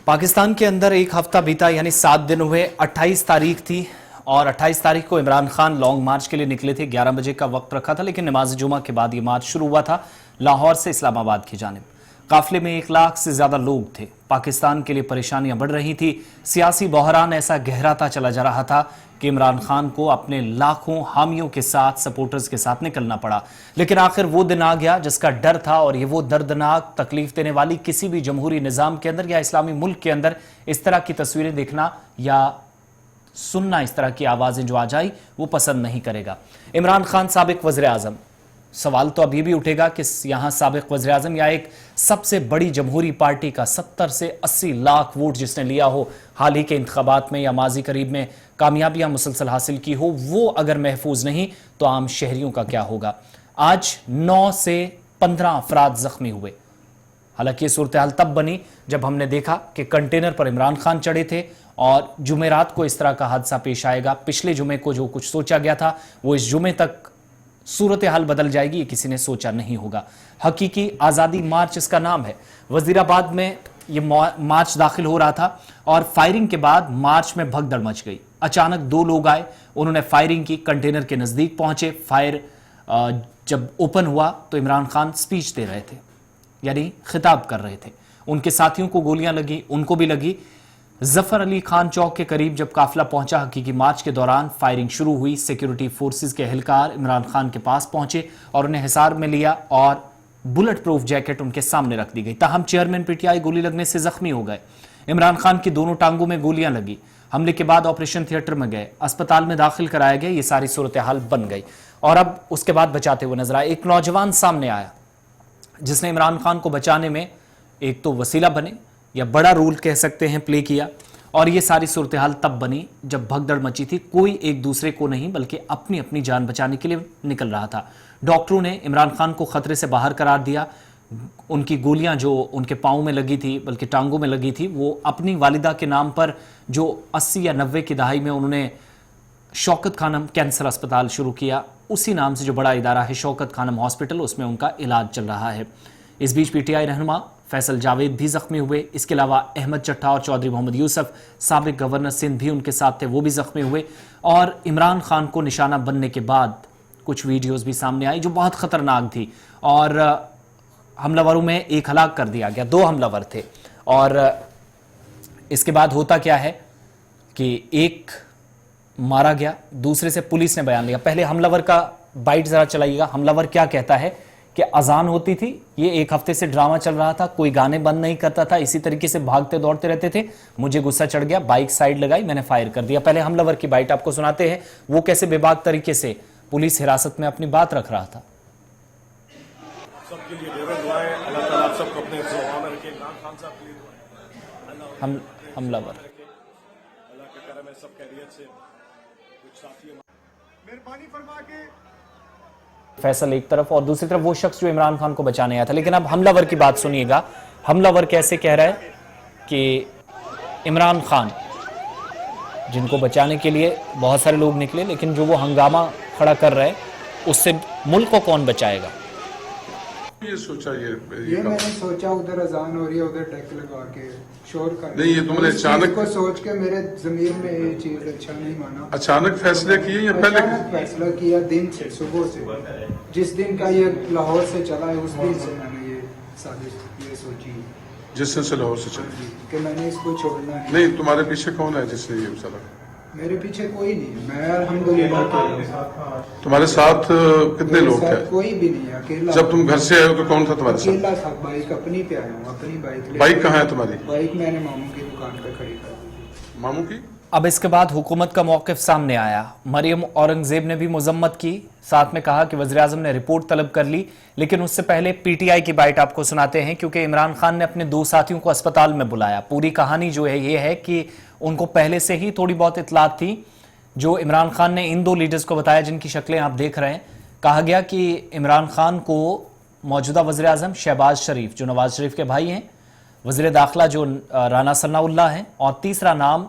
पाकिस्तान के अंदर एक हफ्ता बीता यानी 7 दिन हुए। 28 तारीख थी और 28 तारीख को इमरान खान लॉन्ग मार्च के लिए निकले थे। 11 बजे का वक्त रखा था, लेकिन नमाज जुमा के बाद ये मार्च शुरू हुआ था लाहौर से इस्लामाबाद की जानिब। काफिले में 1 लाख से ज्यादा लोग थे। पाकिस्तान के लिए परेशानियां बढ़ रही थी। सियासी बहरान ऐसा गहराता चला जा रहा था कि इमरान खान को अपने लाखों हामियों के साथ, सपोर्टर्स के साथ निकलना पड़ा। लेकिन आखिर वो दिन आ गया जिसका डर था, और ये वो दर्दनाक, तकलीफ देने वाली, किसी भी जमहूरी निज़ाम के अंदर या इस्लामी मुल्क के अंदर इस तरह की तस्वीरें देखना या सुनना, इस तरह की आवाजें जो आ जाए, वो पसंद नहीं करेगा। इमरान खान साबिक वज़ीर आज़म, सवाल तो अभी भी उठेगा कि यहाँ साबिक वज़ीर आज़म या एक सबसे बड़ी जमहूरी पार्टी का 70 से 80 लाख वोट जिसने लिया हो हाल ही के इंतखाबात में या माजी करीब में कामयाबियां मुसलसल हासिल की हो, वो अगर महफूज नहीं तो आम शहरियों का क्या होगा। आज 9 से 15 अफराद जख्मी हुए। हालांकि ये सूरत हाल तब बनी जब हमने देखा कि कंटेनर पर इमरान खान चढ़े थे और जुमेरात को इस तरह का हादसा पेश आएगा। पिछले जुमे को जो कुछ सोचा गया था वो इस जुमे तक सूरत हाल बदल जाएगी, ये किसी ने सोचा नहीं होगा। हकीकी आज़ादी मार्च इसका नाम है। वजीराबाद में ये मार्च दाखिल हो रहा था और फायरिंग के बाद मार्च में भगदड़ मच गई। अचानक 2 लोग आए, उन्होंने फायरिंग की, कंटेनर के नज़दीक पहुंचे। फायर जब ओपन हुआ तो इमरान खान स्पीच दे रहे थे, यानी खिताब कर रहे थे। उनके साथियों को गोलियां लगी, उनको भी लगी। जफर अली खान चौक के करीब जब काफिला पहुंचा, हकीकी मार्च के दौरान फायरिंग शुरू हुई। सिक्योरिटी फोर्सेस के एहलकार इमरान खान के पास पहुंचे और उन्हें हिसार में लिया और बुलेट प्रूफ जैकेट उनके सामने रख दी गई। ताहम चेयरमैन पीटीआई गोली लगने से जख्मी हो गए। इमरान खान की दोनों टांगों में गोलियां लगी। हमले के बाद ऑपरेशन थिएटर में गए, अस्पताल में दाखिल कराया गया। ये सारी सूरत हाल बन गई और अब उसके बाद बचाते हुए नजर आए। एक नौजवान सामने आया जिसने इमरान खान को बचाने में एक तो वसीला बने या बड़ा रोल कह सकते हैं प्ले किया। और ये सारी सूरत हाल तब बनी जब भगदड़ मची थी। कोई एक दूसरे को नहीं बल्कि अपनी अपनी जान बचाने के लिए निकल रहा था। डॉक्टरों ने इमरान खान को खतरे से बाहर करार दिया। उनकी गोलियां जो उनके पाँव में लगी थी, बल्कि टांगों में लगी थी, वो अपनी वालिदा के नाम पर जो 80 या 90 की दहाई में उन्होंने शौकत खानम कैंसर अस्पताल शुरू किया, उसी नाम से जो बड़ा इदारा है शौकत खानम हॉस्पिटल, उसमें उनका इलाज चल रहा है। इस बीच पीटीआई रहनुमा फैसल जावेद भी जख्मी हुए। इसके अलावा अहमद चट्टा और चौधरी मोहम्मद यूसुफ, साबिक गवर्नर सिंध भी उनके साथ थे, वो भी जख्मी हुए। और इमरान खान को निशाना बनने के बाद कुछ वीडियोस भी सामने आई जो बहुत खतरनाक थी। और हमलावरों में एक हलाक कर दिया गया, 2 हमलावर थे। और इसके बाद होता क्या है कि एक मारा गया, दूसरे से पुलिस ने बयान लिया। पहले हमलावर का बाइट जरा चलाइएगा। हमलावर क्या कहता है कि अजान होती थी, ये 1 हफ्ते से ड्रामा चल रहा था, कोई गाने बंद नहीं करता था, इसी तरीके से भागते दौड़ते रहते थे। मुझे गुस्सा चढ़ गया, बाइक साइड लगाई, मैंने फायर कर दिया। पहले हमलावर की बाइट आपको सुनाते हैं, वो कैसे बेबाक तरीके से पुलिस हिरासत में अपनी बात रख रहा था। सबके लिए ढेरों दुआएं, अल्लाह ताला आप सबको अपने ज़ुबान में रखे। इमरान खान साहब के लिए दुआएं, हमलावर अल्लाह का करम है, सब खैरियत से। कुछ साथी मेहरबानी फरमा के फैसल एक तरफ और दूसरी तरफ वो शख्स जो इमरान खान को बचाने आया था। लेकिन अब हमलावर की बात सुनिएगा। हमलावर कैसे कह रहा है कि इमरान खान, जिनको बचाने के लिए बहुत सारे लोग निकले, लेकिन जो वो हंगामा खड़ा कर रहे हैं, उससे मुल्क को कौन बचाएगा। ये सोचा ये मैंने सोचा उधर अजान हो रही है, उधर डेक लगा के शोर कर नहीं, ये तुमने अचानक को सोच के मेरे जमीर में ये चीज अच्छा नहीं माना। अचानक फैसले किए या पहले फैसला किया दिन से, सुबह से, जिस दिन का ये लाहौर से चला है उस दिन से मैंने ये साजिश ये सोची, जिस दिन से लाहौर से चला कि मैंने इसको छोड़ना नहीं। तुम्हारे पीछे कौन है जिसने ये चला? मेरे पीछे कोई नहीं, मैं अल्हम्दुलिल्लाह। तुम्हारे साथ कितने लोग थे? कोई भी नहीं, अकेला। जब तुम घर से आए हो तो कौन था तुम्हारे साथ? अकेला था, बाइक अपनी पे आया हूँ, अपनी बाइक। बाइक कहाँ है तुम्हारी? बाइक मैंने मामू की दुकान पे खड़ी कर दी। मामू की? अब इसके बाद हुकूमत का मौक़िफ़ सामने आया। मरियम औरंगजेब ने भी मजम्मत की, साथ में कहा कि वज़ीर आज़म ने रिपोर्ट तलब कर ली। लेकिन उससे पहले पीटीआई की बाइट आपको सुनाते हैं, क्योंकि इमरान खान ने अपने 2 साथियों को अस्पताल में बुलाया। पूरी कहानी जो है ये है कि उनको पहले से ही थोड़ी बहुत इतलात थी, जो इमरान खान ने इन 2 लीडर्स को बताया जिनकी शक्लें आप देख रहे हैं। कहा गया कि इमरान खान को मौजूदा वज़ीर आज़म शहबाज शरीफ, जो नवाज शरीफ के भाई हैं, वज़ीर दाखिला जो राना सनाउल्लाह हैं, और तीसरा नाम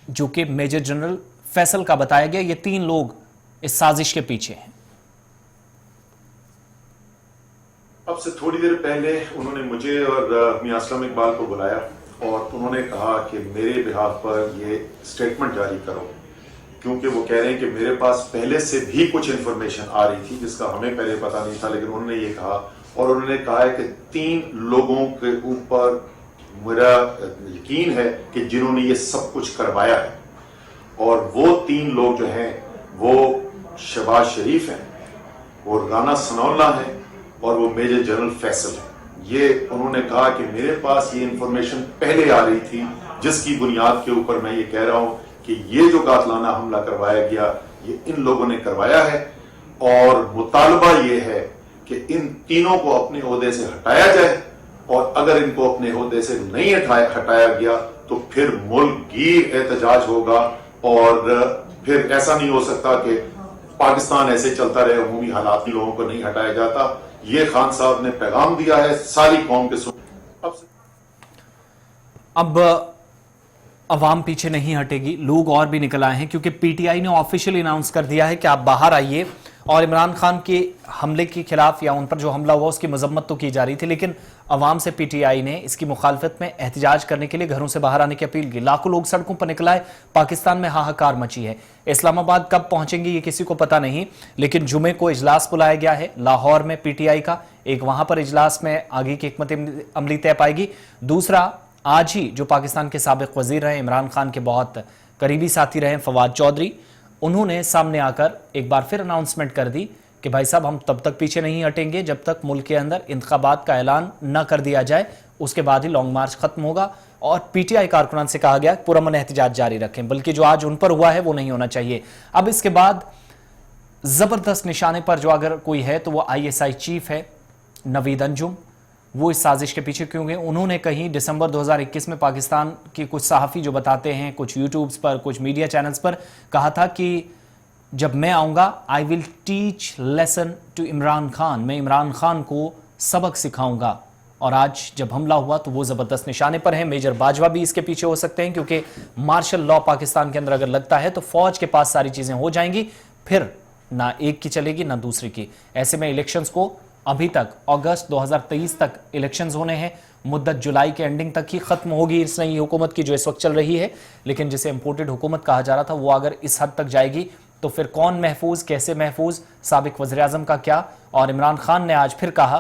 जो कि मेजर जनरल फैसल का बताया गया। ये 3 लोग इस साजिश के पीछे हैं। अब से थोड़ी देर पहले उन्होंने मुझे और मियां असलम इकबाल को बुलाया और उन्होंने कहा कि मेरे बिहाफ पर ये स्टेटमेंट जारी करो, क्योंकि वो कह रहे हैं कि मेरे पास पहले से भी कुछ इंफॉर्मेशन आ रही थी जिसका हमें पहले पता नहीं था, लेकिन उन्होंने ये कहा और उन्होंने कहा है कि 3 लोगों के ऊपर मेरा यकीन है कि जिन्होंने ये सब कुछ करवाया है, और वो 3 लोग जो हैं वो शहबाज शरीफ हैं, वो राना सनाउल्लाह हैं और वो मेजर जनरल फैसल हैं। ये उन्होंने कहा कि मेरे पास ये इंफॉर्मेशन पहले आ रही थी जिसकी बुनियाद के ऊपर मैं ये कह रहा हूं कि ये जो कातलाना हमला करवाया गया ये इन लोगों ने करवाया है, और मुतालबा ये है कि इन तीनों को अपने ओहदे से हटाया जाए, और अगर इनको अपने ओहदे से नहीं हटाया गया तो फिर मुल्क गिर एहतजाज होगा, और फिर ऐसा नहीं हो सकता कि पाकिस्तान ऐसे चलता रहे, अमूमी हालात में लोगों को नहीं हटाया जाता। ये खान साहब ने पैगाम दिया है सारी कौम के अब अवाम पीछे नहीं हटेगी, लोग और भी निकल आए हैं क्योंकि पीटीआई ने ऑफिशियली अनाउंस कर दिया है कि आप बाहर आइए, और इमरान खान के हमले के खिलाफ या उन पर जो हमला हुआ उसकी मजम्मत तो की जा रही थी, लेकिन अवाम से पीटीआई ने इसकी मुखालफत में एहतजाज करने के लिए घरों से बाहर आने की अपील की। लाखों लोग सड़कों पर निकल आए, पाकिस्तान में हाहाकार मची है। इस्लामाबाद कब पहुंचेंगे ये किसी को पता नहीं, लेकिन जुमे को इजलास बुलाया गया है लाहौर में पीटीआई का, एक वहां पर इजलास में आगे की हिकमत अमली तय पाएगी। दूसरा, आज ही जो पाकिस्तान के साबिक वजीर रहे, इमरान खान के बहुत करीबी साथी रहे फवाद चौधरी, उन्होंने सामने आकर एक बार फिर अनाउंसमेंट कर दी कि भाई साहब हम तब तक पीछे नहीं हटेंगे जब तक मुल्क के अंदर इंतखाबात का ऐलान न कर दिया जाए, उसके बाद ही लॉन्ग मार्च खत्म होगा। और पीटीआई कारकुनान से कहा गया पुरअमन एहतजाज जारी रखें, बल्कि जो आज उन पर हुआ है वो नहीं होना चाहिए। अब इसके बाद जबरदस्त निशाने पर जो अगर कोई है तो वो आईएसआई चीफ है नवीद अंजुम। वो इस साजिश के पीछे क्यों गए? उन्होंने कहीं दिसंबर 2021 में पाकिस्तान के कुछ सहाफ़ी जो बताते हैं, कुछ यूट्यूब्स पर, कुछ मीडिया चैनल्स पर कहा था कि जब मैं आऊँगा I will teach lesson to Imran Khan, मैं इमरान खान को सबक सिखाऊंगा। और आज जब हमला हुआ तो वो ज़बरदस्त निशाने पर है। मेजर बाजवा भी इसके पीछे हो सकते हैं, क्योंकि मार्शल लॉ पाकिस्तान के अंदर अगर लगता है तो फ़ौज के पास सारी चीज़ें हो जाएंगी, फिर ना एक की चलेगी ना दूसरी की। ऐसे में इलेक्शंस को अभी तक अगस्त 2023 तक इलेक्शंस होने हैं, मुद्दत जुलाई के एंडिंग तक ही खत्म होगी इस नई हुकूमत की जो इस वक्त चल रही है। लेकिन जिसे इंपोर्टेड हुकूमत कहा जा रहा था वो अगर इस हद तक जाएगी तो फिर कौन महफूज, कैसे महफूज, साबिक वज़ीर आज़म का क्या? और इमरान खान ने आज फिर कहा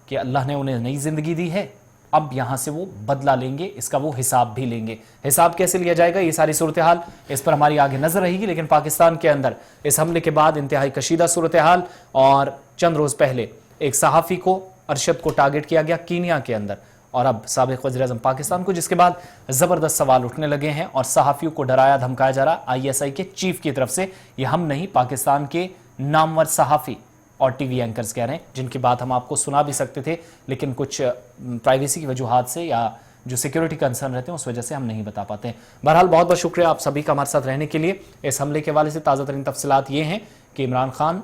कि अल्लाह ने उन्हें नई जिंदगी दी है, अब यहां से वो बदला लेंगे, इसका वो हिसाब भी लेंगे। हिसाब कैसे लिया जाएगा, ये सारी सूरत हाल इस पर हमारी आगे नजर रहेगी। लेकिन पाकिस्तान के अंदर इस हमले के बाद इंतहाई कशीदा सूरत हाल, और चंद रोज पहले एक सहाफ़ी को, अरशद को टारगेट किया गया कीनिया के अंदर, और अब साबिक वज़ीर आज़म पाकिस्तान को, जिसके बाद ज़बरदस्त सवाल उठने लगे हैं और सहाफ़ियों को डराया धमकाया जा रहा आईएसआई के चीफ की तरफ से। ये हम नहीं, पाकिस्तान के नामवर सहाफ़ी और टीवी एंकर्स कह रहे हैं, जिनकी बात हम आपको सुना भी सकते थे, लेकिन कुछ प्राइवेसी की वजूहात से या जो सिक्योरिटी कंसर्न रहते हैं उस वजह से हम नहीं बता पाते हैं। बहरहाल बहुत बहुत शुक्रिया आप सभी का हमारे साथ रहने के लिए। इस हमले के हवाले से ताज़ा तरीन तफसीलात ये हैं कि इमरान खान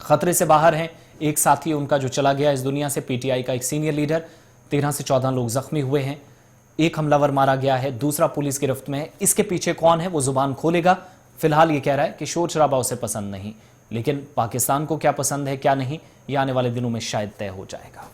खतरे से बाहर हैं, एक साथी उनका जो चला गया इस दुनिया से, पीटीआई का एक सीनियर लीडर, 13 से 14 लोग जख्मी हुए हैं, एक हमलावर मारा गया है, दूसरा पुलिस गिरफ्त में है। इसके पीछे कौन है वो जुबान खोलेगा। फिलहाल ये कह रहा है कि शोर शराबा उसे पसंद नहीं, लेकिन पाकिस्तान को क्या पसंद है क्या नहीं, ये आने वाले दिनों में शायद तय हो जाएगा।